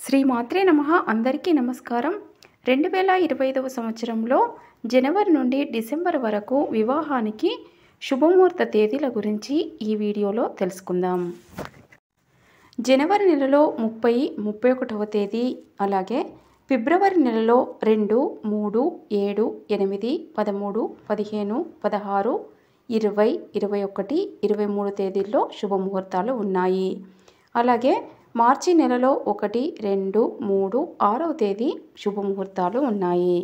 శ్రీమాత్రే నమః. అందరికీ నమస్కారం. 2025వ సంవత్సరంలో జనవరి నుండి డిసెంబర్ వరకు వివాహానికి శుభముహూర్త తేదీల గురించి ఈ వీడియోలో తెలుసుకుందాం. జనవరి నెలలో 30, 31వ తేదీ, అలాగే ఫిబ్రవరి నెలలో 2, 3, 7, 8, 13, 15, 16, 20, 21, 23 తేదీల్లో శుభముహూర్తాలు ఉన్నాయి. అలాగే మార్చి నెలలో 1, 2, 3, 6వ తేదీ శుభముహూర్తాలు ఉన్నాయి.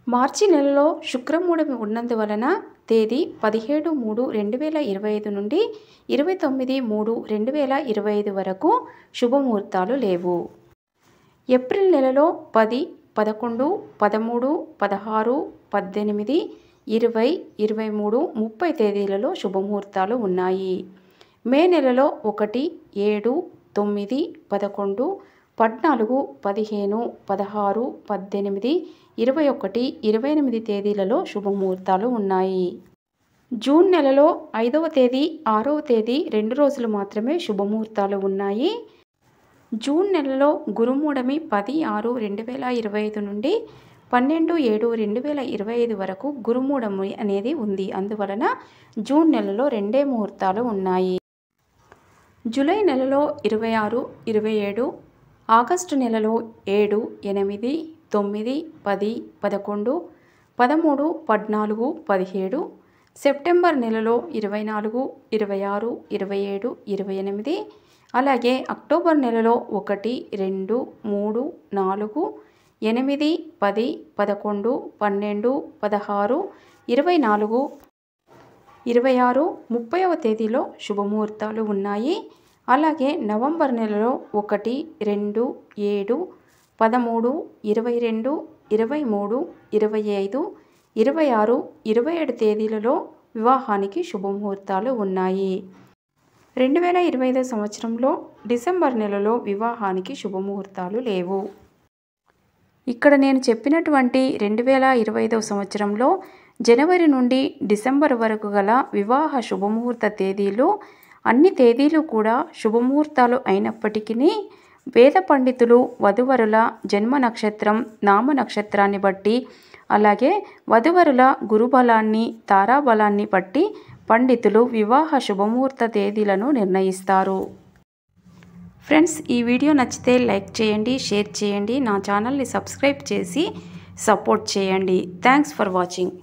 మార్చి నెలలో శుక్రమూఢమి ఉన్నందువలన తేదీ 17/3/2025 నుండి 29/3/2025 వరకు శుభముహూర్తాలు లేవు. ఏప్రిల్ నెలలో 10, 11, 13, 16, 18, 20, 23, 30 తేదీలలో శుభముహూర్తాలు ఉన్నాయి. మే నెలలో 1, 7, 9, 11, 14, 15, 16, 18, 21, 28 తేదీలలో శుభముహూర్తాలు ఉన్నాయి. జూన్ నెలలో 5వ తేదీ, 6వ తేదీ 2 రోజులు మాత్రమే శుభముహూర్తాలు ఉన్నాయి. జూన్ నెలలో గురుమూఢమి 10/6/2025 నుండి 12/7/2025 వరకు గురుమూఢమి అనేది ఉంది. అందువలన జూన్ నెలలో 2 ముహూర్తాలు ఉన్నాయి. జూలై నెలలో 26, 27, ఆగస్టు నెలలో 7, 8, 9, 10, 11, 13, 14, 17, సెప్టెంబర్ నెలలో 24, 26, 27, 28, అలాగే అక్టోబర్ నెలలో 1, 2, 3, 4, 8, 10, 11, 12, 16, 24, 26, 30వ తేదీలో శుభముహూర్తాలు ఉన్నాయి. అలాగే నవంబర్ నెలలో 1, 2, 7, 13, 22, 23, 25, 26, 27 తేదీలలో వివాహానికి శుభముహూర్తాలు ఉన్నాయి. 2025 సంవత్సరంలో డిసెంబర్ నెలలో వివాహానికి శుభముహూర్తాలు లేవు. ఇక్కడ నేను చెప్పినటువంటి 2025 సంవత్సరంలో జనవరి నుండి డిసెంబర్ వరకు గల వివాహ శుభముహూర్త తేదీలు అన్ని తేదీలు కూడా శుభముహూర్తాలు అయినప్పటికీ వేద పండితులు వధువరుల జన్మ నక్షత్రం, నామ నక్షత్రాన్ని బట్టి, అలాగే వధువరుల గురుబలాన్ని, తారాబలాన్ని బట్టి పండితులు వివాహ శుభముహూర్త తేదీలను నిర్ణయిస్తారు. ఫ్రెండ్స్, ఈ వీడియో నచ్చితే లైక్ చేయండి, షేర్ చేయండి, నా ఛానల్ని సబ్స్క్రైబ్ చేసి సపోర్ట్ చేయండి. Thanks for watching.